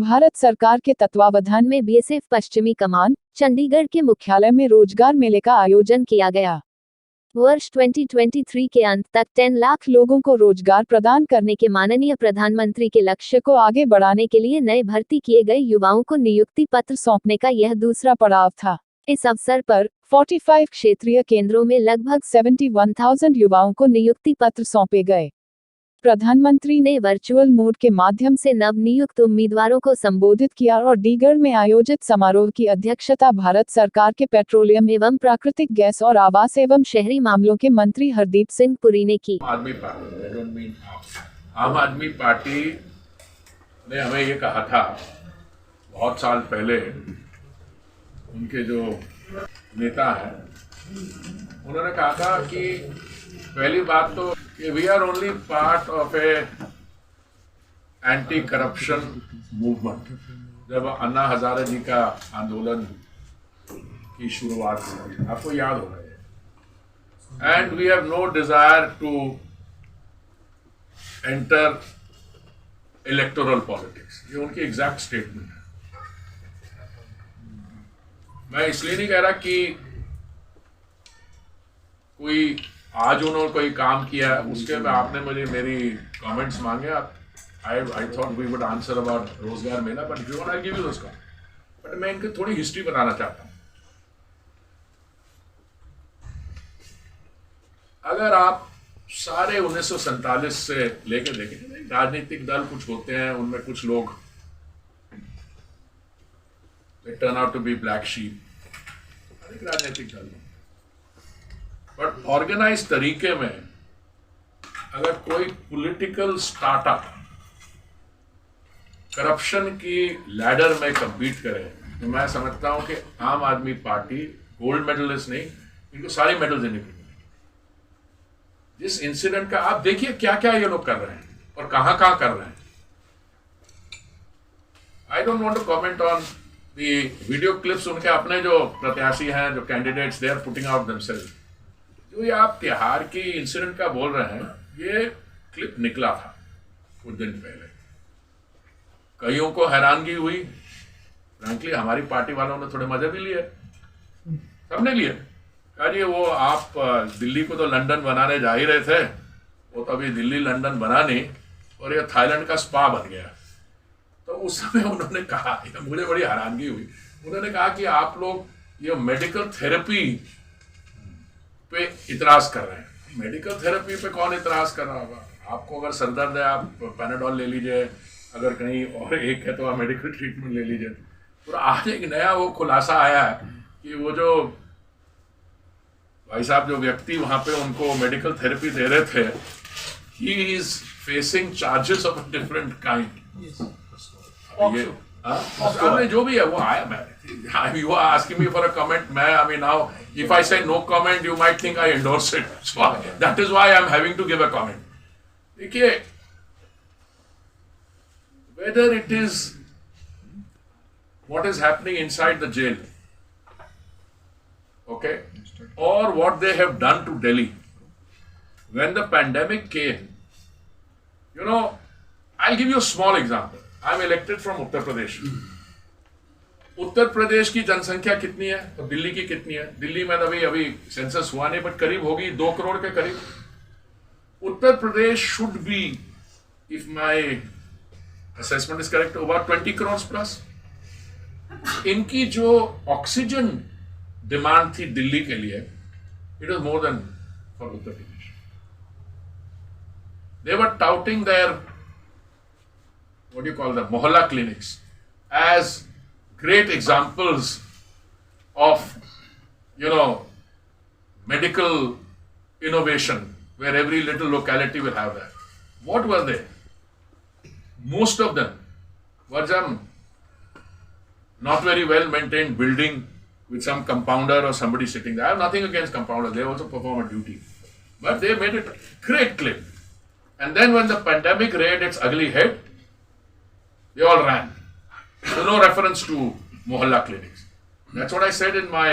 भारत सरकार के तत्वावधान में बीएसएफ पश्चिमी कमान, चंडीगढ़ के मुख्यालय में रोजगार मेले का आयोजन किया गया। वर्ष 2023 के अंत तक 10 लाख लोगों को रोजगार प्रदान करने के माननीय प्रधानमंत्री के लक्ष्य को आगे बढ़ाने के लिए नए भर्ती किए गए युवाओं को नियुक्ति पत्र सौंपने का यह दूसरा पड़ाव था। इस अवसर पर 45 क्षेत्रीय केंद्रों में लगभग 71,000 युवाओं को नियुक्ति पत्र सौंपे गए। प्रधानमंत्री ने वर्चुअल मोड के माध्यम से नवनियुक्त उम्मीदवारों को संबोधित किया और डीगढ़ में आयोजित समारोह की अध्यक्षता भारत सरकार के पेट्रोलियम एवं प्राकृतिक गैस और आवास एवं शहरी मामलों के मंत्री हरदीप सिंह पुरी ने की। आम आदमी पार्टी ने हमें ये कहा था बहुत साल पहले, उनके जो नेता हैं उन्होंने कहा था कि पहली बात तो we are only part of a anti corruption movement. जब अन्ना हजारे जी का आंदोलन की शुरुआत हुई, आपको याद होगा, and we have no desire to enter electoral politics. ये उनकी एग्जैक्ट स्टेटमेंट है। मैं इसलिए नहीं कह रहा कि कोई आज उन्होंने कोई काम किया उसके में आपने मुझे मेरी कमेंट्स मांगे। I thought we would answer about रोजगार मेला, but if you want I give you those comment. बट मैं इनकी थोड़ी हिस्ट्री बताना चाहता हूं। अगर आप सारे 1947 से लेकर देखें, राजनीतिक दल कुछ होते हैं, उनमें कुछ लोग turn out to be black sheep, राजनीतिक दल। बट ऑर्गेनाइज तरीके में अगर कोई पॉलिटिकल स्टार्टअप करप्शन की लैडर में कम्पीट करे तो मैं समझता हूं कि आम आदमी पार्टी गोल्ड मेडलिस्ट नहीं, इनको सारे मेडल देने के। जिस इंसिडेंट का आप देखिए क्या क्या ये लोग कर रहे हैं और कहां कर रहे हैं। I don't want to comment on the video clips. उनके अपने जो प्रत्याशी हैं, जो candidates, they are putting out themselves. जो ये आप तिहाड़ की इंसिडेंट का बोल रहे हैं, ये क्लिप निकला था कुछ दिन पहले। कईयों को हैरानगी हुई, फ्रैंकली हमारी पार्टी वालों ने थोड़े मजे भी लिए, सबने लिए। कहा जी वो आप दिल्ली को तो लंदन बनाने जा ही रहे थे, वो तो अभी दिल्ली लंदन बना नहीं और ये थाईलैंड का स्पा बन गया। तो उस समय उन्होंने कहा, मुझे बड़ी हैरानगी हुई, उन्होंने कहा कि आप लोग ये मेडिकल थेरेपी पे इतराज कर रहे हैं। मेडिकल थेरेपी पे कौन इतराज कर रहा होगा? आपको अगर सर दर्द है आप पैनाडोल ले लीजिए, अगर कहीं और एक है तो आप मेडिकल ट्रीटमेंट ले लीजिए। और आज एक नया वो खुलासा आया है कि वो जो भाई साहब, जो व्यक्ति वहां पे उनको मेडिकल थेरेपी दे रहे थे, he is facing charges of a different kind. ये जो भी है वो आया। मैं you are asking me for a comment, I mean now if I say no comment you might think I endorse it, so that is why I am having to give a comment. देखिए, whether it is what is happening inside the jail, okay, or what they have done to Delhi when the pandemic came, you know, I'll give you a small example. I'm elected from Uttar Pradesh. Uttar Pradesh की जनसंख्या कितनी है और दिल्ली की कितनी है? दिल्ली में अभी सेंसस हुआ नहीं, बट करीब होगी 2 करोड़ के करीब। Uttar Pradesh should be, if my assessment is correct, about 20 crore plus. इनकी जो ऑक्सीजन डिमांड थी दिल्ली के लिए, it was more than for Uttar Pradesh. They were touting there what do you call the Mohalla clinics as great examples of, you know, medical innovation where every little locality will have that. What were they? Most of them were some not very well maintained building with some compounder or somebody sitting there. I have nothing against compounders, they also perform a duty. But they made it a great claim. And then when the pandemic reared its ugly head, they all ran. So no reference to mohalla clinics. That's what I said in my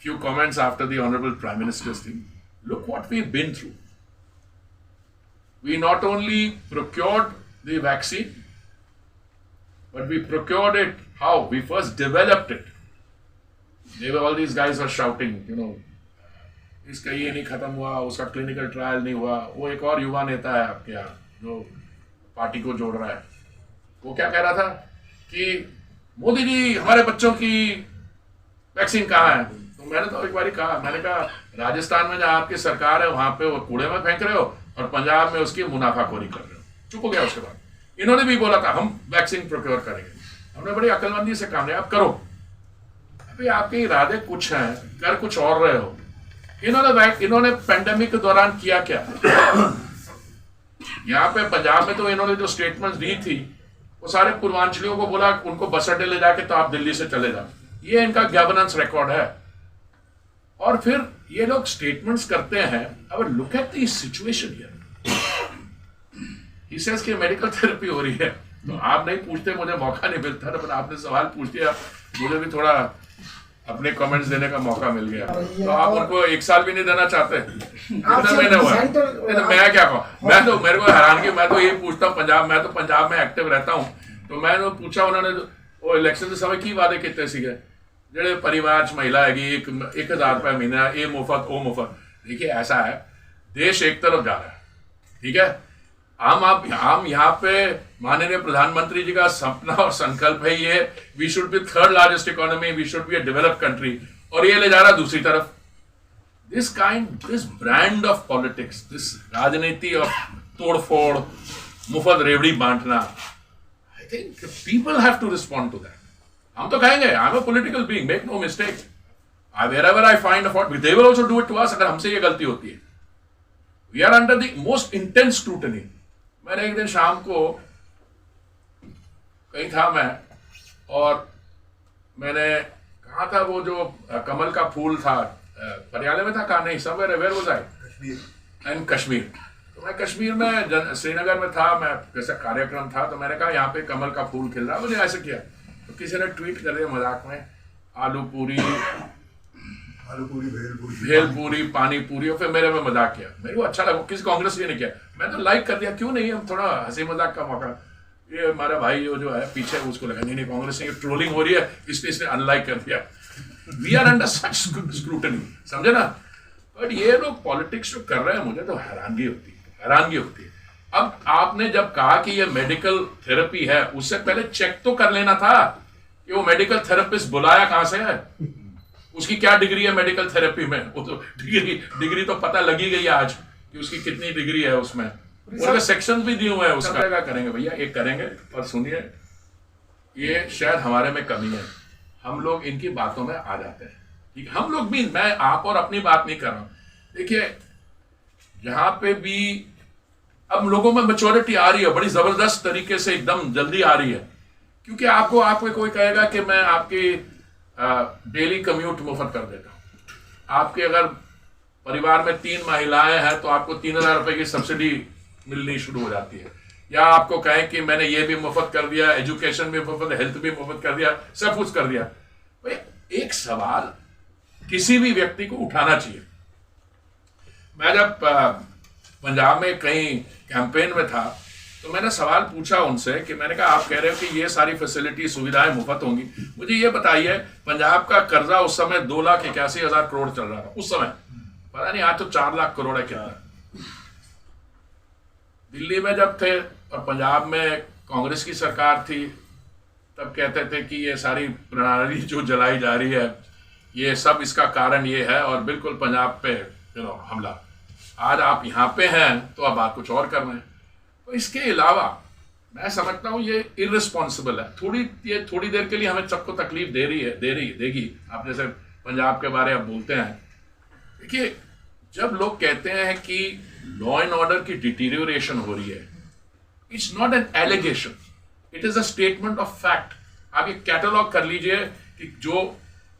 few comments after the Honorable Prime Minister's thing. Look what we've been through. We not only procured the vaccine, but we procured it. How? We first developed it. All these guys were shouting, इसका ये नहीं खत्म हुआ, उसका clinical trial नहीं हुआ. वो एक और युवा नेता है आपके यहाँ जो पार्टी को जोड़ रहा है, वो क्या कह रहा था कि मोदी जी हमारे बच्चों की वैक्सीन कहाँ है. तो मैंने तो एक बार कहा, मैंने कहा राजस्थान में जहाँ आपकी सरकार है वहां पे वो कूड़े में फेंक रहे हो और पंजाब में उसकी मुनाफाखोरी कर रहे हो. चुप हो गया. उसके बाद इन्होंने भी बोला था हम वैक्सीन प्रोक्योर करेंगे. हमने बड़ी अक्लमंदी से काम लिया, आप करो. अभी आपके इरादे कुछ हैं, कर कुछ और रहे हो. इन्होंने पेंडेमिक के दौरान किया क्या? यहाँ पे पंजाब में तो इन्होंने जो स्टेटमेंट्स दी थी वो सारे पूर्वांचलियों को बोला उनको बस अड्डे ले जाके तो आप दिल्ली से चले जाओ. ये इनका गवर्नेंस रिकॉर्ड है. और फिर ये लोग स्टेटमेंट्स करते हैं. अब look at the situation here. He says कि मेडिकल थेरेपी हो रही है. तो आप नहीं पूछते, मुझे मौका नहीं मिलता था, पर आपने सवाल पूछ दिया, मुझे भी थोड़ा अपने कमेंट्स देने का मौका मिल गया. तो आप उनको 1 साल भी नहीं देना चाहते? कितने महीने हुआ? तो मैं क्या कहूँ, मैं तो मेरे को हैरानगी, मैं तो यही पूछता हूँ पंजाब, मैं तो पंजाब में एक्टिव रहता हूँ. तो मैंने पूछा, उन्होंने वो इलेक्शन के समय की वादे कितने सीखे, जेडे परिवार च महिला हैगी 1000 रुपये महीना, ये मुफ्त वो मुफ्त. देखिए ऐसा है, देश एक तरफ जा रहा है, ठीक है. हम यहाँ पे माननीय प्रधानमंत्री जी का सपना और संकल्प है ये, we should be 3rd largest economy, we should be a developed country, और ये ले जा रहा दूसरी तरफ. This brand of politics, this राजनीति ऑफ तोड़फोड़, मुफ्त रेवड़ी बांटना, I think people have to respond to that. हम तो कहेंगे I am a political being, make no mistake, wherever I find a fault, they will also do it to us. अगर हमसे ये गलती होती है, we are under the most intense scrutiny. मैंने एक दिन शाम को कहीं था मैं, और मैंने कहा था वो जो कमल का फूल था, पटियाले में था, कहा नहीं, somewhere where was I? Kashmir. तो मैं कश्मीर में श्रीनगर में था, मैं कैसा कार्यक्रम था, तो मैंने कहा यहाँ पे कमल का फूल खिल रहा है. मुझे ऐसे किया तो किसी ने ट्वीट कर दिया मजाक में, आलू पूरी भेलपूरी पानी पूरी, और फिर मेरे में मजाक किया. मेरे को अच्छा लगा, किसी कांग्रेस ने किया, मैं तो लाइक कर दिया. क्यों नहीं, हम थोड़ा हंसी मजाक का मौका. ये हमारा भाई जो है पीछे, उसको लगा नहीं कांग्रेस ने ट्रोलिंग हो रही है, इसलिए इसने अनलाइक कर दिया. We are under such scrutiny, समझे ना. बट ये लोग पॉलिटिक्स जो कर रहे हैं, मुझे तो हैरानगी होती है. अब आपने जब कहा कि ये मेडिकल थेरेपी है, उससे पहले चेक तो कर लेना था कि वो मेडिकल थेरेपिस्ट बुलाया कहां से है, उसकी क्या डिग्री है मेडिकल थेरेपी में. वो तो डिग्री तो पता लगी गई आज कि उसकी कितनी डिग्री है. उसमें उसके सेक्शंस भी दिए हुए हैं. उसका क्या करेंगे भैया, एक करेंगे. और सुनिए, ये शायद हमारे में कमी है, हम लोग इनकी बातों में आ जाते हैं. ठीक, हम लोग भी, मैं आप और अपनी बात नहीं कर रहा हूं. देखिए यहाँ पे भी अब लोगों में मैच्योरिटी आ रही है, बड़ी जबरदस्त तरीके से, एकदम जल्दी आ रही है. क्योंकि आपको कोई कहेगा कि मैं आपकी डेली कम्यूट मुफ्त कर देता हूं. आपके अगर परिवार में 3 महिलाएं हैं तो आपको 3000 रुपए की सब्सिडी मिलनी शुरू हो जाती है. या आपको कहें कि मैंने ये भी मुफ्त कर दिया, एजुकेशन भी मुफ्त, हेल्थ भी मुफ्त कर दिया, सब कुछ कर दिया. भाई एक सवाल किसी भी व्यक्ति को उठाना चाहिए. मैं जब पंजाब में कहीं कैंपेन में था तो मैंने सवाल पूछा उनसे कि मैंने कहा आप कह रहे हो कि ये सारी फैसिलिटी सुविधाएं मुफ्त होंगी, मुझे ये बताइए पंजाब का कर्जा उस समय 2,81,000 करोड़ चल रहा था उस समय, पता नहीं आज तो 4 लाख करोड़ है क्या. दिल्ली में जब थे और पंजाब में कांग्रेस की सरकार थी तब कहते थे कि ये सारी प्रणाली जो जलाई जा रही है ये सब इसका कारण ये है, और बिल्कुल पंजाब पे हमला. आज आप यहाँ पे हैं तो अब आप कुछ और कर रहे हैं. तो इसके अलावा मैं समझता हूँ ये इररिस्पॉन्सिबल है. थोड़ी देर के लिए हमें सबको तकलीफ देगी. आप जैसे पंजाब के बारे में बोलते हैं, देखिए जब लोग कहते हैं कि लॉ एंड ऑर्डर की डिटीरियोरेशन हो रही है, it's not an allegation, it is a statement of fact. आप ये कैटलॉग कर लीजिए कि जो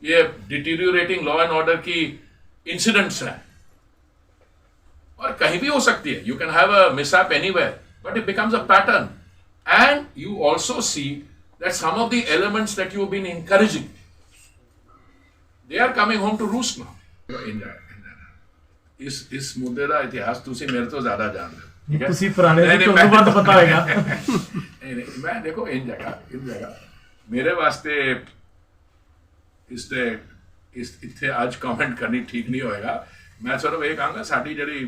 ये डिटीरियोरेटिंग लॉ एंड ऑर्डर की इंसिडेंट्स हैं, और कहीं भी हो सकती है. You can have a mishap anywhere, but it becomes a pattern, and you also see that some of the elements that you've been encouraging, they are coming home to roost now. इस मुद्दे का इतिहास तुसी मेरे तो ज्यादा जानते हो. ਤੁਸੀਂ ਪੁਰਾਣੇ ਤੋਂ ਵੱਧ ਪਤਾ ਹੋਏਗਾ. नहीं मैं देखो इन जगह मेरे वास्ते इतने आज कमेंट करनी ठीक नहीं होएगा। मैं सिर्फ ये कहूँगा साड़ी जी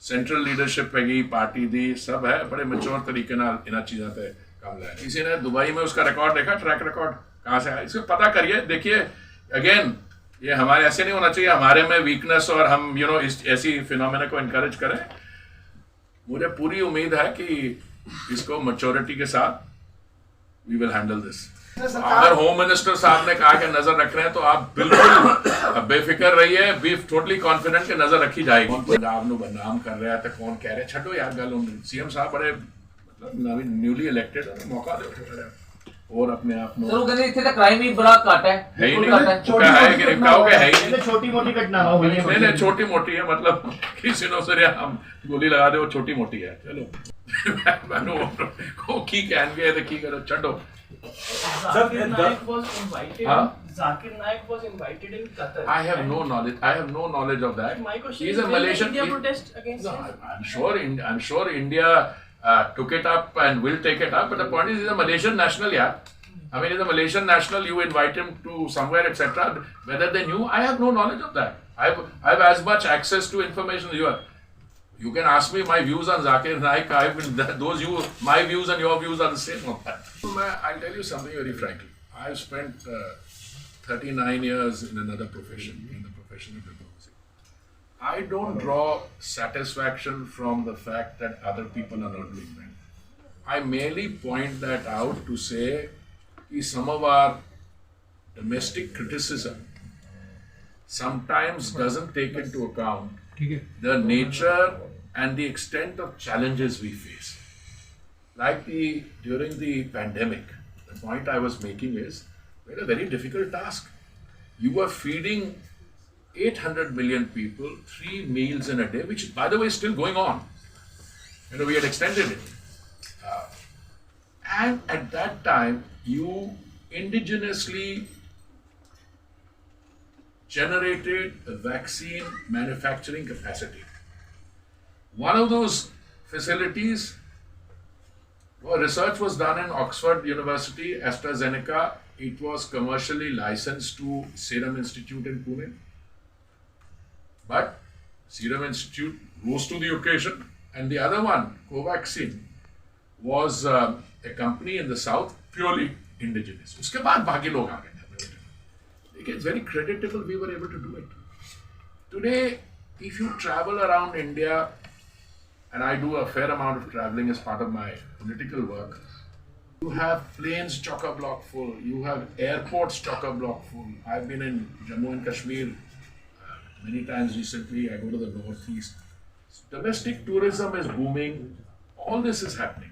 सेंट्रल लीडरशिप हैगी पार्टी दी सब है बड़े मैच्योर तरीके इन चीज़ों पे काम लाया। किसी ने दुबई में उसका रिकॉर्ड देखा, ट्रैक रिकॉर्ड कहाँ से आया, इसको पता करिए। देखिए अगेन ये हमारे ऐसे नहीं होना चाहिए हमारे में वीकनेस और हम इस ऐसी फिनोमेना को इनकरेज करें। मुझे पूरी उम्मीद है कि इसको मैच्योरिटी के साथ वी विल हैंडल दिस। अगर होम मिनिस्टर साहब ने कहा कि नजर रख रहे हैं तो आप बिल्कुल बेफिक्र रहिए, बी टोटली कॉन्फिडेंट कि नजर रखी जाएगी। पंजाब ਨੂੰ बदनाम कर रहा है तो कौन कह रहे छो यार गल सीएम साहब बड़े मतलब न्यूली इलेक्टेड है मौका दो और अपने आप में सर कहते इतने क्राइम ही बड़ा घट है ही नहीं छोटी मोटी घटना हो नहीं छोटी मोटी है मतलब किसी ने उसे हम गोली लगा दे वो छोटी मोटी है। चलो को की कहन गए तो की करो छो। Zakir Naik was invited. Zakir Naik was invited in Qatar. I have no knowledge of that. My question He's is, a Malaysian. India protest against no, him? I'm sure India took it up and will take it up. But the point is, he's a Malaysian national, yeah. I mean, he's a Malaysian national. You invite him to somewhere, etc. Whether they knew, I have no knowledge of that. I have as much access to information as you have. You can ask me my views on Zakir Naik. My views and your views are the same on that. I'll tell you something very frankly. I've spent 39 years in another profession, in the profession of diplomacy. I don't draw satisfaction from the fact that other people are not doing that. I merely point that out to say that some of our domestic criticism sometimes doesn't take into account the nature and the extent of challenges we face. Like during the pandemic, the point I was making is, we had a very difficult task. You were feeding 800 million people 3 meals in a day, which by the way is still going on. We had extended it. And at that time, you indigenously generated a vaccine manufacturing capacity. One of those facilities, research was done in Oxford University, AstraZeneca. It was commercially licensed to Serum Institute in Pune. But Serum Institute rose to the occasion. And the other one, Covaxin, was a company in the south, purely indigenous. Uske baad baaki log aa gaye. It's very creditable we were able to do it. Today, if you travel around India, and I do a fair amount of traveling as part of my political work, you have planes chock-a-block full, you have airports chock-a-block full. I've been in Jammu and Kashmir many times recently. I go to the northeast. Domestic tourism is booming. All this is happening.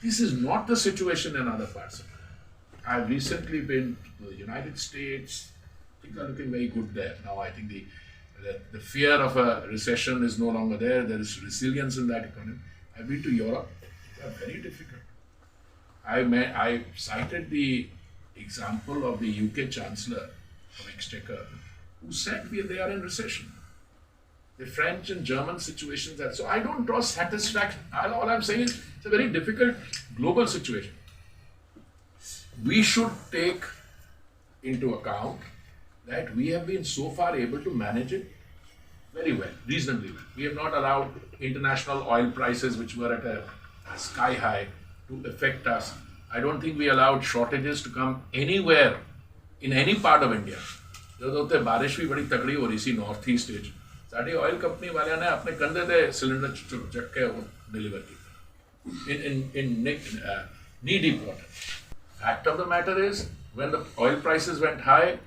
This is not the situation in other parts of the world. I've recently been to the United States. Things are looking very good there. Now I think the fear of a recession is no longer there. There is resilience in that economy. I've been to Europe. They are very difficult. I cited the example of the UK Chancellor of Exchequer, who said they are in recession. The French and German situations are. So I don't draw satisfaction. All I'm saying is it's a very difficult global situation. We should take into account that we have been so far able to manage it very well, reasonably well. We have not allowed international oil prices, which were at a sky high, to affect us. I don't think we allowed shortages to come anywhere in any part of India. जब तो बारिश भी बड़ी तगड़ी हो रही थी north east में, साड़ी ऑयल कंपनी वाले ने अपने कंधे पे सिलेंडर चक के डिलीवर किया in knee deep water. Fact of the matter is, when the oil prices went high,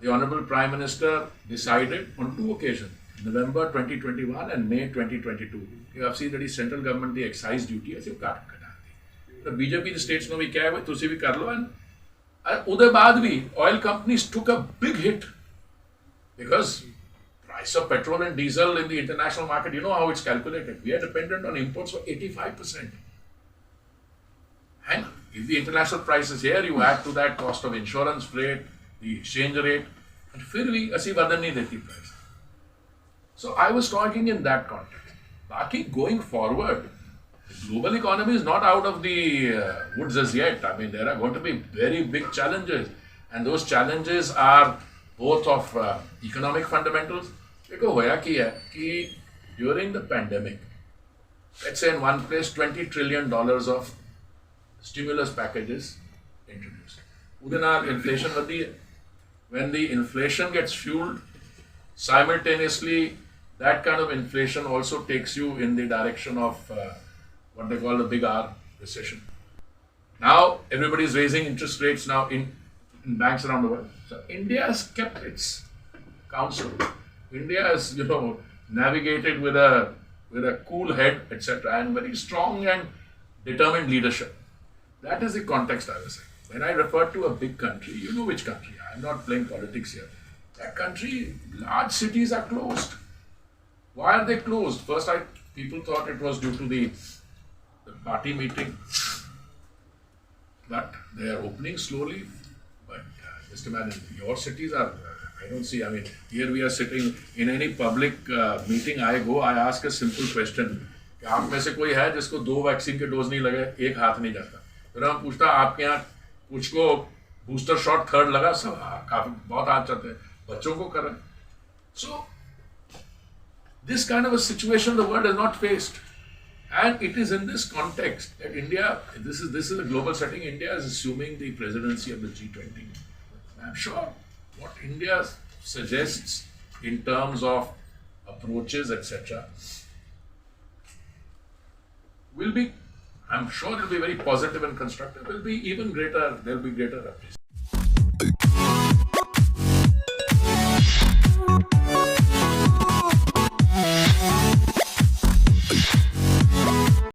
the Honorable Prime Minister decided on 2 occasions, November 2021 and May 2022, you have seen that the central government, the excise duty, has been cut. The BJP, the states know we care with, तुसी भी कर लो, and उधर बाद भी oil companies took a big hit because price of petrol and diesel in the international market, you know how it's calculated. We are dependent on imports for 85%. And if the international price is here, you add to that cost of insurance, freight, the exchange rate, and फिर भी ऐसी बदल नहीं देती price. So I was talking in that context. बाकी going forward, the global economy is not out of the woods as yet. I mean, there are going to be very big challenges, and those challenges are both of economic fundamentals. देखो होया क्या है कि during the pandemic, let's say in one place $20 trillion of stimulus packages introduced. Ude naal inflation vadi hai. When the inflation gets fueled, simultaneously that kind of inflation also takes you in the direction of what they call the big R recession. Now everybody is raising interest rates now in banks around the world. So India has kept its counsel. India has, navigated with a cool head, etc., and very strong and determined leadership. That is the context I was saying. When I refer to a big country, you know which country. I'm not playing politics here. That country, large cities are closed. Why are they closed? First, people thought it was due to the party meeting, but they are opening slowly. But just imagine, your cities are. I don't see. I mean, here we are sitting in any public meeting. I go, I ask a simple question. कि आप में से कोई है जिसको 2 vaccine के dose नहीं लगे, एक हाथ नहीं जाता. फिर हम पूछता आपके यहाँ कुछ को बूस्टर शॉट 3rd लगा, सब काफी बहुत हाथ चलते हैं, बच्चों को कर रहे हैं. So this kind of a situation the world has not faced, and it is in this context that India. This is a global setting. India is assuming the presidency of the G20. I'm sure what India suggests in terms of approaches, etc., will be, I'm sure it will be very positive and constructive, will be even greater, there will be greater appreciation.